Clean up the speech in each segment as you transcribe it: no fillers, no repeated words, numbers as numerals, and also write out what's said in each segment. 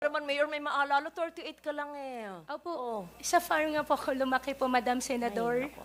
Naman, Mayor, may maalala, 38 ka lang eh. Opo, Oo. sa farm nga po ako lumaki po, Madam Senador. Ay, nako.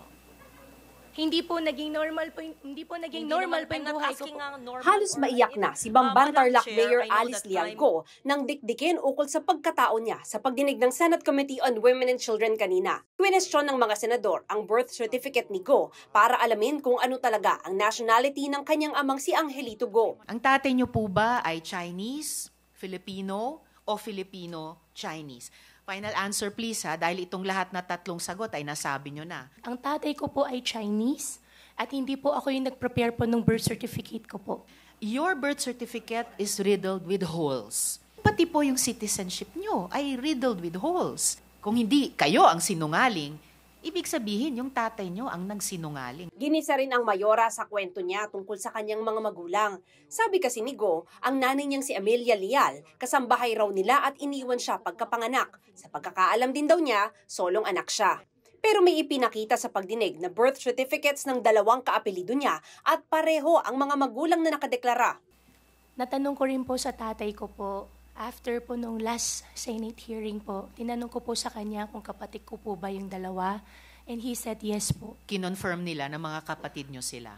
Hindi po naging normal po, hindi po naging normal po yung buhay ko po. Halos maiyak na si Bamban Tarlac Mayor Alice Liang Liangco nang dikdikin ukol sa pagkatao niya sa pagdinig ng Senate Committee on Women and Children kanina. Kwestiyon ng mga senador ang birth certificate ni Go para alamin kung ano talaga ang nationality ng kanyang amang si Angelito Go. Ang tatay niyo po ba ay Chinese, Filipino, o Filipino-Chinese? Final answer please ha, dahil itong lahat na tatlong sagot ay nasabi niyo na. Ang tatay ko po ay Chinese at hindi po ako yung nag-prepare po ng birth certificate ko po. Your birth certificate is riddled with holes. Pati po yung citizenship niyo ay riddled with holes. Kung hindi kayo ang sinungaling, ibig sabihin yung tatay niyo ang nagsinungaling. Ginisa rin ang mayora sa kwento niya tungkol sa kanyang mga magulang. Sabi kasi ni Go, ang nanay niyang si Amelia Leal, kasambahay raw nila at iniwan siya pagkapanganak. Sa pagkakaalam din daw niya, solong anak siya. Pero may ipinakita sa pagdinig na birth certificates ng dalawang kaapelido niya at pareho ang mga magulang na nakadeklara. Natanong ko rin po sa tatay ko po, after po nung last Senate hearing po, tinanong ko po sa kanya kung kapatid ko po ba yung dalawa, and he said yes po. Kinonfirm nila na mga kapatid niyo sila.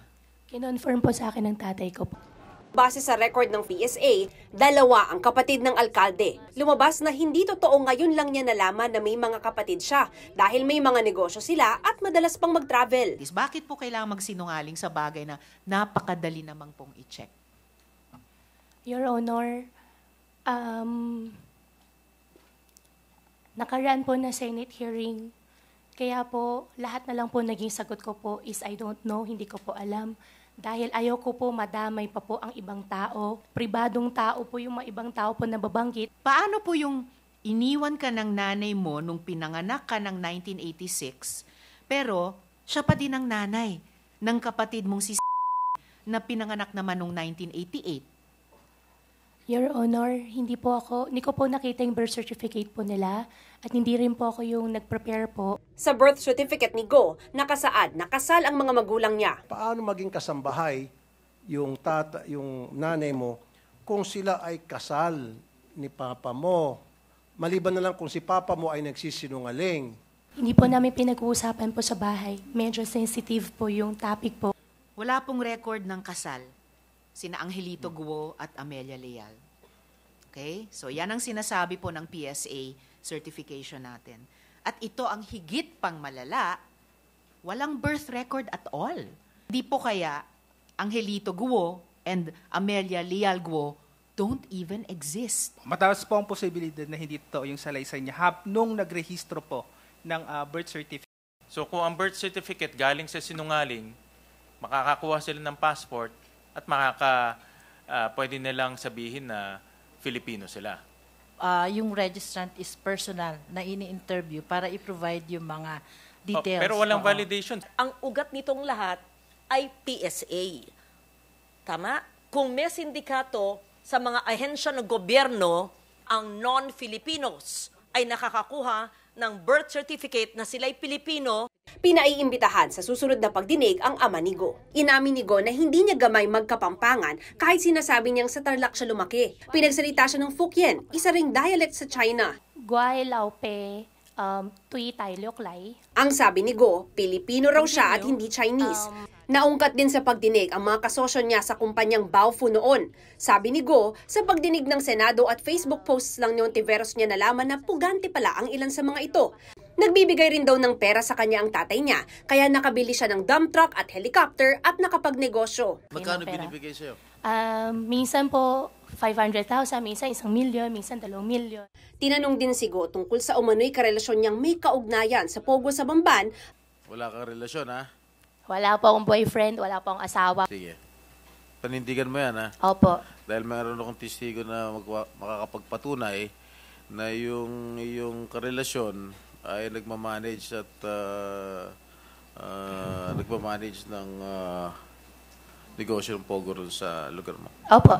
Kinonfirm po sa akin ng tatay ko po. Base sa record ng PSA, dalawa ang kapatid ng alkalde. Lumabas na hindi totoo ngayon lang niya nalaman na may mga kapatid siya dahil may mga negosyo sila at madalas pang mag-travel. Bakit po kailangan magsinungaling sa bagay na napakadali namang pong i-check? Your Honor, nakaraan po na Senate hearing, kaya po lahat na lang po naging sagot ko po is I don't know, hindi ko po alam. Dahil ayaw ko po madamay pa po ang ibang tao. Pribadong tao po yung mga ibang tao po na babanggit. Paano po yung iniwan ka ng nanay mo nung pinanganak ka ng 1986, pero siya pa din ang nanay ng kapatid mong si na pinanganak naman nung 1988? Your Honor, hindi ko po nakita yung birth certificate po nila at hindi rin po ako yung nag-prepare po. Sa birth certificate ni Go, nakasaad na kasal ang mga magulang niya. Paano maging kasambahay yung nanay mo kung sila ay kasal ni papa mo? Maliban na lang kung si papa mo ay nagsisinungaling. Hindi po namin pinag-uusapan po sa bahay. Medyo sensitive po yung topic po. Wala pong record ng kasal sina Angelito Guo at Amelia Leal. Okay? So yan ang sinasabi po ng PSA certification natin. At ito ang higit pang malala, walang birth record at all. Di po kaya Angelito Guo and Amelia Leal Guo don't even exist. Mataas po ang posibilidad na hindi totoo yung salaysay niya nung nagrehistro po ng birth certificate. So kung ang birth certificate galing sa sinungaling, makakakuha sila ng passport at pwede nilang sabihin na Filipino sila. Yung registrant is personal na ini-interview para i-provide yung mga details. Pero walang validation. Ang ugat nitong lahat ay PSA. Tama? Kung may sindikato sa mga ahensya ng gobyerno, ang non-Filipinos ay nakakakuha ng birth certificate na sila'y Pilipino. Pinaiimbitahan sa susunod na pagdinig ang ama ni Go. Inamin ni Go na hindi niya gamay magkapampangan kahit sinasabi niyang sa Tarlac siya lumaki. Pinagsalita siya ng Fukien, isa ring dialect sa China. Guay lao pe, tui tai liok lai. Ang sabi ni Go, Pilipino raw siya at hindi Chinese. Naungkat din sa pagdinig ang mga kasosyo niya sa kumpanyang Baofu noon. Sabi ni Go, sa pagdinig ng Senado at Facebook posts lang ni Ontiveros niya nalaman na pugante pala ang ilan sa mga ito. Nagbibigay rin daw ng pera sa kanya ang tatay niya, kaya nakabili siya ng dump truck at helicopter at nakapagnegosyo. Magkano binibigay sa'yo? Minsan po 500,000, minsan 1 milyon, minsan 2 milyon. Tinanong din si Go tungkol sa umano'y karelasyon niyang may kaugnayan sa Pogo sa Bamban. Wala kang relasyon, ha? Wala po akong boyfriend, wala po akong asawa. Sige. Panindigan mo yan, ha? Opo. Dahil mayroon akong testigo na makakapagpatunay na yung karelasyon ay nagmamanage at nagmamanage ng negosyo ng Pogo sa lugar mo. Opo.